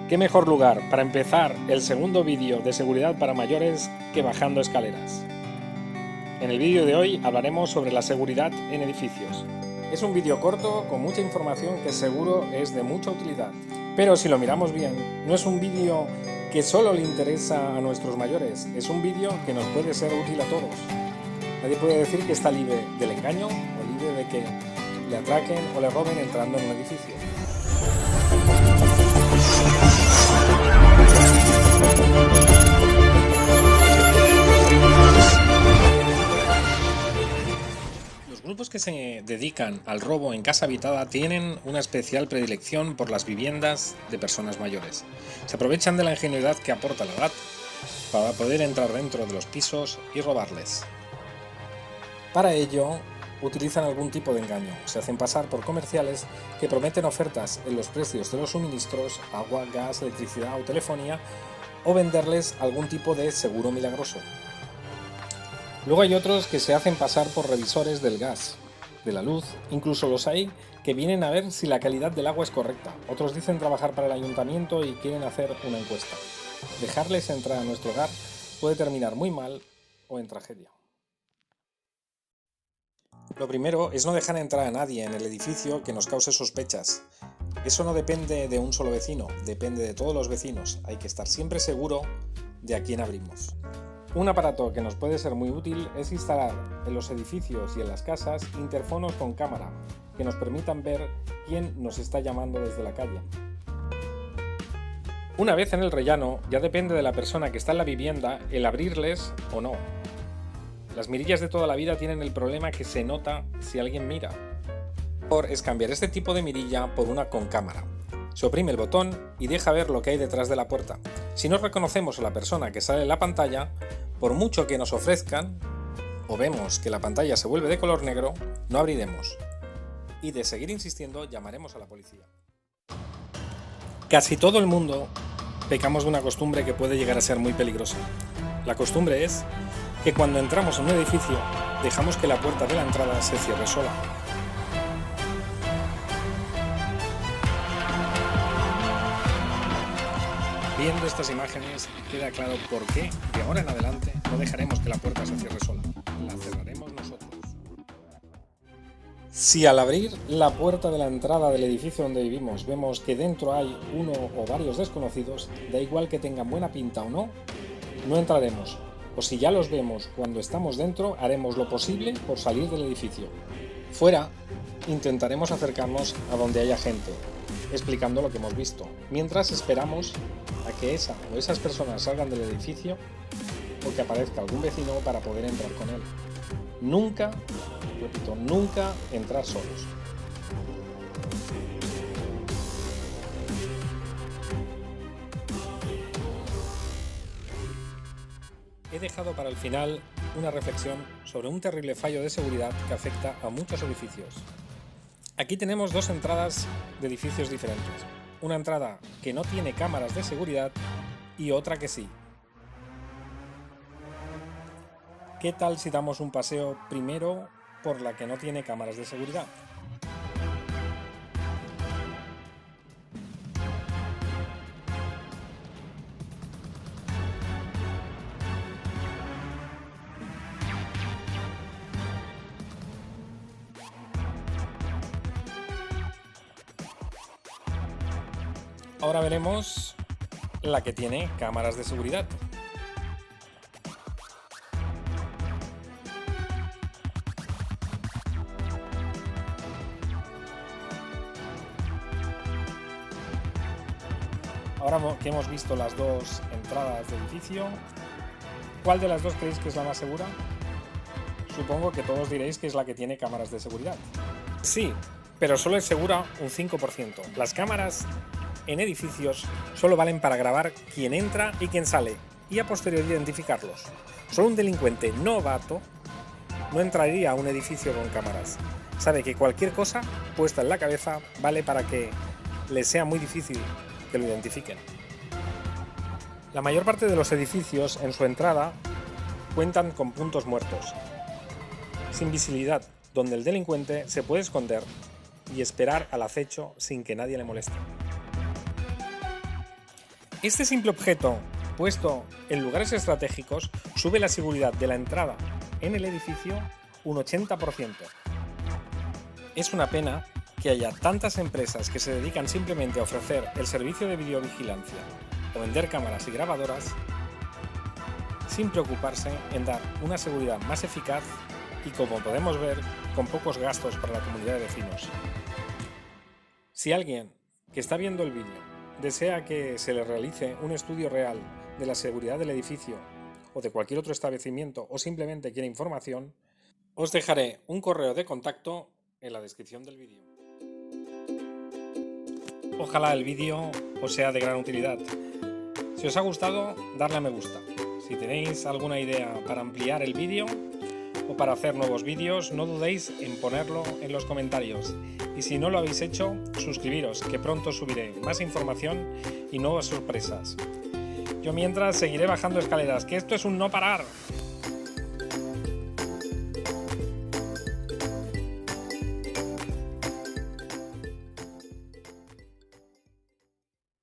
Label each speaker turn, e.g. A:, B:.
A: ¿Qué mejor lugar para empezar el segundo vídeo de seguridad para mayores que bajando escaleras? En el vídeo de hoy hablaremos sobre la seguridad en edificios. Es un vídeo corto con mucha información que seguro es de mucha utilidad. Pero si lo miramos bien, no es un vídeo que solo le interesa a nuestros mayores, es un vídeo que nos puede ser útil a todos. Nadie puede decir que está libre del engaño o libre de que le atraquen o le roben entrando en un edificio. Los grupos que se dedican al robo en casa habitada tienen una especial predilección por las viviendas de personas mayores. Se aprovechan de la ingenuidad que aporta la edad para poder entrar dentro de los pisos y robarles. Para ello, utilizan algún tipo de engaño. Se hacen pasar por comerciales que prometen ofertas en los precios de los suministros, agua, gas, electricidad o telefonía, o venderles algún tipo de seguro milagroso. Luego hay otros que se hacen pasar por revisores del gas, de la luz, incluso los hay que vienen a ver si la calidad del agua es correcta. Otros dicen trabajar para el ayuntamiento y quieren hacer una encuesta. Dejarles entrar a nuestro hogar puede terminar muy mal o en tragedia. Lo primero es no dejar entrar a nadie en el edificio que nos cause sospechas. Eso no depende de un solo vecino, depende de todos los vecinos. Hay que estar siempre seguro de a quién abrimos. Un aparato que nos puede ser muy útil es instalar en los edificios y en las casas interfonos con cámara que nos permitan ver quién nos está llamando desde la calle. Una vez en el rellano, ya depende de la persona que está en la vivienda el abrirles o no. Las mirillas de toda la vida tienen el problema que se nota si alguien mira. Lo mejor es cambiar este tipo de mirilla por una con cámara. Se oprime el botón y deja ver lo que hay detrás de la puerta. Si no reconocemos a la persona que sale en la pantalla, por mucho que nos ofrezcan, o vemos que la pantalla se vuelve de color negro, no abriremos. Y de seguir insistiendo, llamaremos a la policía. Casi todo el mundo pecamos de una costumbre que puede llegar a ser muy peligrosa. La costumbre es que cuando entramos en un edificio, dejamos que la puerta de la entrada se cierre sola. Viendo estas imágenes queda claro por qué de ahora en adelante no dejaremos que la puerta se cierre sola, la cerraremos nosotros. Si al abrir la puerta de la entrada del edificio donde vivimos vemos que dentro hay uno o varios desconocidos, da igual que tengan buena pinta o no, no entraremos. O si ya los vemos cuando estamos dentro, haremos lo posible por salir del edificio. Fuera, intentaremos acercarnos a donde haya gente, explicando lo que hemos visto, mientras esperamos a que esa o esas personas salgan del edificio o que aparezca algún vecino para poder entrar con él. Nunca, repito, nunca entrar solos. He dejado para el final una reflexión sobre un terrible fallo de seguridad que afecta a muchos edificios. Aquí tenemos dos entradas de edificios diferentes. Una entrada que no tiene cámaras de seguridad y otra que sí. ¿Qué tal si damos un paseo primero por la que no tiene cámaras de seguridad? Ahora veremos la que tiene cámaras de seguridad. Ahora que hemos visto las dos entradas de edificio, ¿cuál de las dos creéis que es la más segura? Supongo que todos diréis que es la que tiene cámaras de seguridad. Sí, pero solo es segura un 5%. Las cámaras en edificios solo valen para grabar quién entra y quién sale, y a posteriori identificarlos. Solo un delincuente novato no entraría a un edificio con cámaras. Sabe que cualquier cosa puesta en la cabeza vale para que les sea muy difícil que lo identifiquen. La mayor parte de los edificios en su entrada cuentan con puntos muertos, sin visibilidad, donde el delincuente se puede esconder y esperar al acecho sin que nadie le moleste. Este simple objeto, puesto en lugares estratégicos, sube la seguridad de la entrada en el edificio un 80%. Es una pena que haya tantas empresas que se dedican simplemente a ofrecer el servicio de videovigilancia o vender cámaras y grabadoras sin preocuparse en dar una seguridad más eficaz y, como podemos ver, con pocos gastos para la comunidad de vecinos. Si alguien que está viendo el vídeo desea que se le realice un estudio real de la seguridad del edificio o de cualquier otro establecimiento o simplemente quiere información, os dejaré un correo de contacto en la descripción del vídeo. Ojalá el vídeo os sea de gran utilidad. Si os ha gustado, darle a me gusta. Si tenéis alguna idea para ampliar el vídeo o para hacer nuevos vídeos, no dudéis en ponerlo en los comentarios. Y si no lo habéis hecho, suscribiros, que pronto subiré más información y nuevas sorpresas. Yo mientras seguiré bajando escaleras, que esto es un no parar.